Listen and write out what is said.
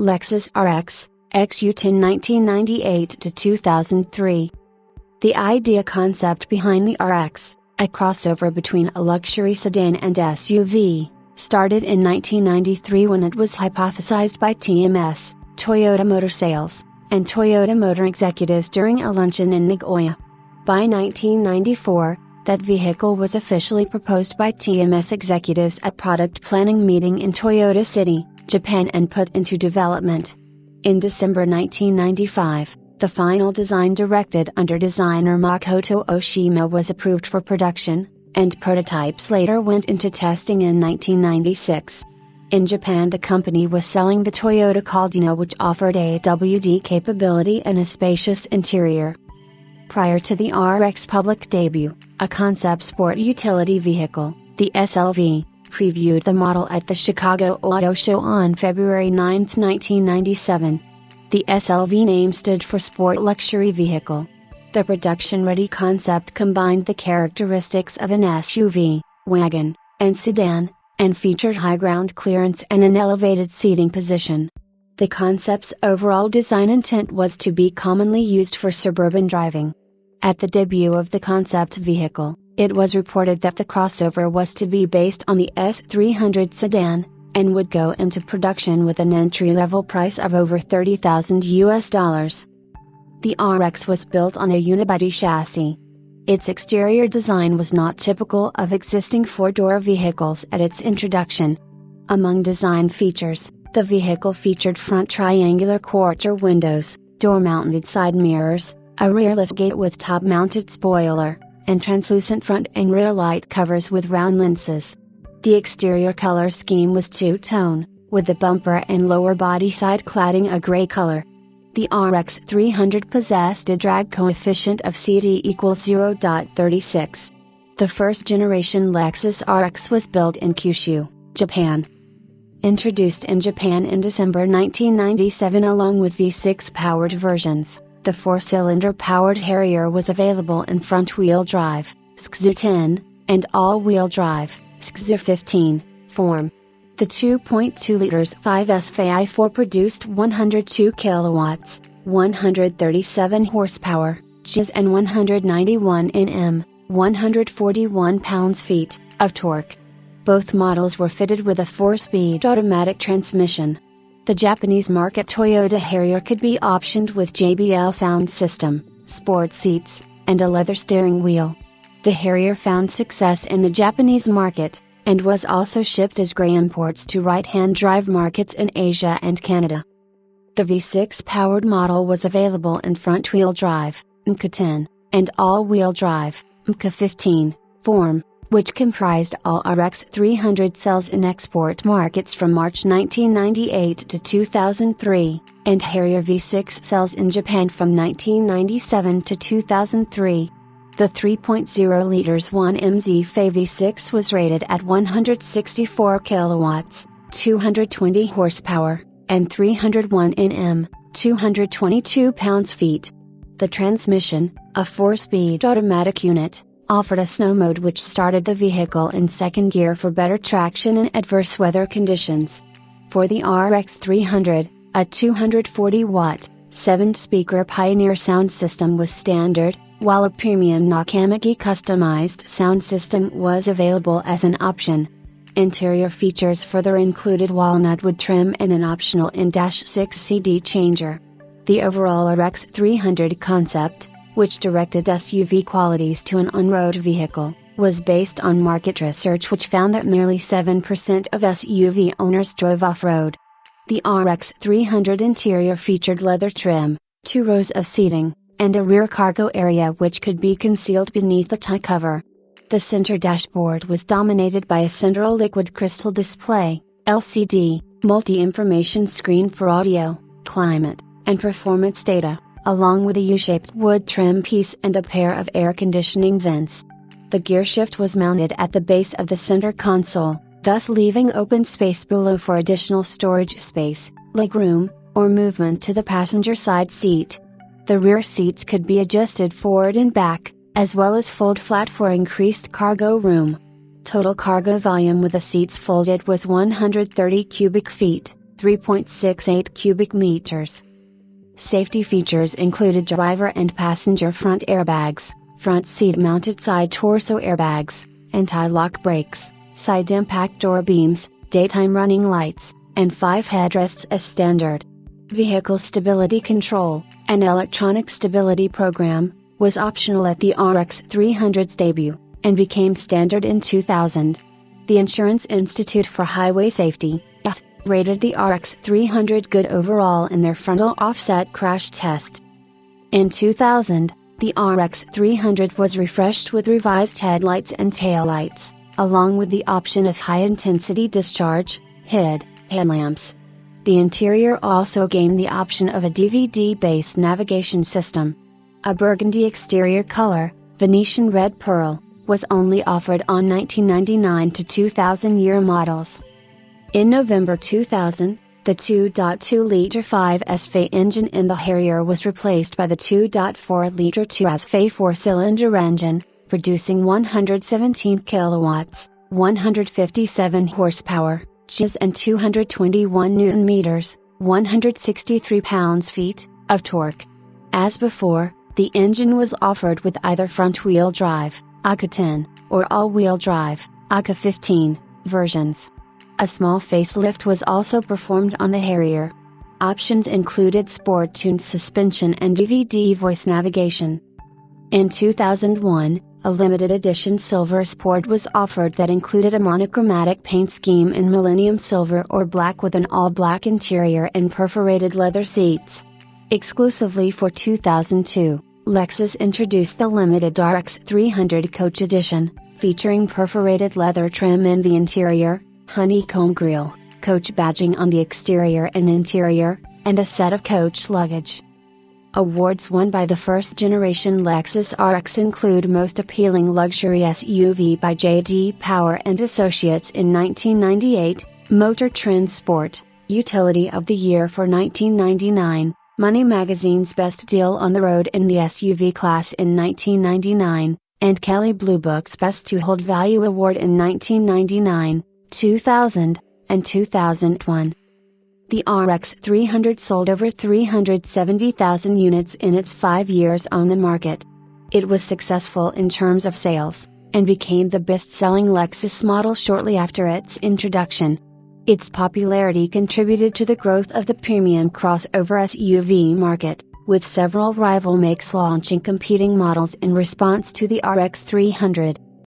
Lexus RX XU10 1998 to 2003. The idea concept behind the RX, a crossover between a luxury sedan and SUV, started in 1993 when it was hypothesized by TMS, Toyota Motor Sales, and Toyota Motor executives during a luncheon in Nagoya. By 1994, that vehicle was officially proposed by TMS executives at product planning meeting in Toyota City, Japan, and put into development. In December 1995, the final design directed under designer Makoto Oshima was approved for production, and prototypes later went into testing in 1996. In Japan, the company was selling the Toyota Caldina, which offered AWD capability and a spacious interior. Prior to the RX public debut, a concept sport utility vehicle, the SLV, previewed the model at the Chicago Auto Show on February 9, 1997. The SLV name stood for Sport Luxury Vehicle. The production-ready concept combined the characteristics of an SUV, wagon, and sedan, and featured high ground clearance and an elevated seating position. The concept's overall design intent was to be commonly used for suburban driving. At the debut of the concept vehicle, it was reported that the crossover was to be based on the S300 sedan, and would go into production with an entry-level price of over $30,000. The RX was built on a unibody chassis. Its exterior design was not typical of existing four-door vehicles at its introduction. Among design features, the vehicle featured front triangular quarter windows, door-mounted side mirrors, a rear liftgate with top-mounted spoiler, and translucent front and rear light covers with round lenses. The exterior color scheme was two-tone, with the bumper and lower body side cladding a gray color. The RX 300 possessed a drag coefficient of CD equals 0.36. The first-generation Lexus RX was built in Kyushu, Japan. Introduced in Japan in December 1997 along with V6-powered versions, the four-cylinder powered Harrier was available in front-wheel drive, XU10, and all-wheel drive, XU15, form. The 2.2 liters 5S-FAI4 produced 102 kilowatts, 137 horsepower, GS and 191 Nm, 141 pounds-feet, of torque. Both models were fitted with a 4-speed automatic transmission. The Japanese market Toyota Harrier could be optioned with JBL sound system, sport seats, and a leather steering wheel. The Harrier found success in the Japanese market, and was also shipped as gray imports to right-hand drive markets in Asia and Canada. The V6-powered model was available in front-wheel drive, MK10, and all-wheel drive, MK15, form, which comprised all RX 300 sales in export markets from March 1998 to 2003, and Harrier V6 sales in Japan from 1997 to 2003. The 3.0 liters 1MZ FA V6 was rated at 164 kilowatts, 220 horsepower, and 301 Nm, 222 pounds-feet. The transmission, a 4-speed automatic unit, offered a snow mode which started the vehicle in second gear for better traction in adverse weather conditions. For the RX 300, a 240-watt, 7-speaker Pioneer sound system was standard, while a premium Nakamaki customized sound system was available as an option. Interior features further included walnut wood trim and an optional in-6 CD changer. The overall RX 300 concept, which directed SUV qualities to an on-road vehicle, was based on market research which found that merely 7% of SUV owners drove off-road. The RX 300 interior featured leather trim, 2 rows of seating, and a rear cargo area which could be concealed beneath the tie cover. The center dashboard was dominated by a central liquid crystal display, LCD, multi-information screen for audio, climate, and performance data, along with a U-shaped wood trim piece and a pair of air conditioning vents. The gearshift was mounted at the base of the center console, thus leaving open space below for additional storage space, legroom, or movement to the passenger side seat. The rear seats could be adjusted forward and back, as well as fold flat for increased cargo room. Total cargo volume with the seats folded was 130 cubic feet, 3.68 cubic meters. Safety features included driver and passenger front airbags, front seat-mounted side torso airbags, anti-lock brakes, side impact door beams, daytime running lights, and 5 headrests as standard. Vehicle stability control, an electronic stability program, was optional at the RX 300's debut, and became standard in 2000. The Insurance Institute for Highway Safety, IIHS, rated the RX 300 good overall in their frontal offset crash test. In 2000, the RX 300 was refreshed with revised headlights and taillights, along with the option of high-intensity discharge, HID, headlamps. The interior also gained the option of a DVD-based navigation system. A burgundy exterior color, Venetian red pearl, was only offered on 1999 to 2000 year models. In November 2000, the 2.2-liter 5SV engine in the Harrier was replaced by the 2.4-liter 2SV 4-cylinder engine, producing 117 kilowatts, 157 horsepower, and 221 Nm, 163 pounds-feet, of torque. As before, the engine was offered with either front-wheel drive, XU10, or all-wheel drive, XU15, versions. A small facelift was also performed on the Harrier. Options included sport-tuned suspension and DVD voice navigation. In 2001, a limited edition Silver Sport was offered that included a monochromatic paint scheme in Millennium Silver or Black with an all-black interior and perforated leather seats. Exclusively for 2002, Lexus introduced the limited RX 300 Coach Edition, featuring perforated leather trim in the interior, honeycomb grille, Coach badging on the exterior and interior, and a set of Coach luggage. Awards won by the first-generation Lexus RX include Most Appealing Luxury SUV by J.D. Power and Associates in 1998, Motor Trend Sport, Utility of the Year for 1999, Money Magazine's Best Deal on the Road in the SUV class in 1999, and Kelley Blue Book's Best to Hold Value Award in 1999, 2000, and 2001. The RX 300 sold over 370,000 units in its 5 years on the market. It was successful in terms of sales, and became the best-selling Lexus model shortly after its introduction. Its popularity contributed to the growth of the premium crossover SUV market, with several rival makes launching competing models in response to the RX 300.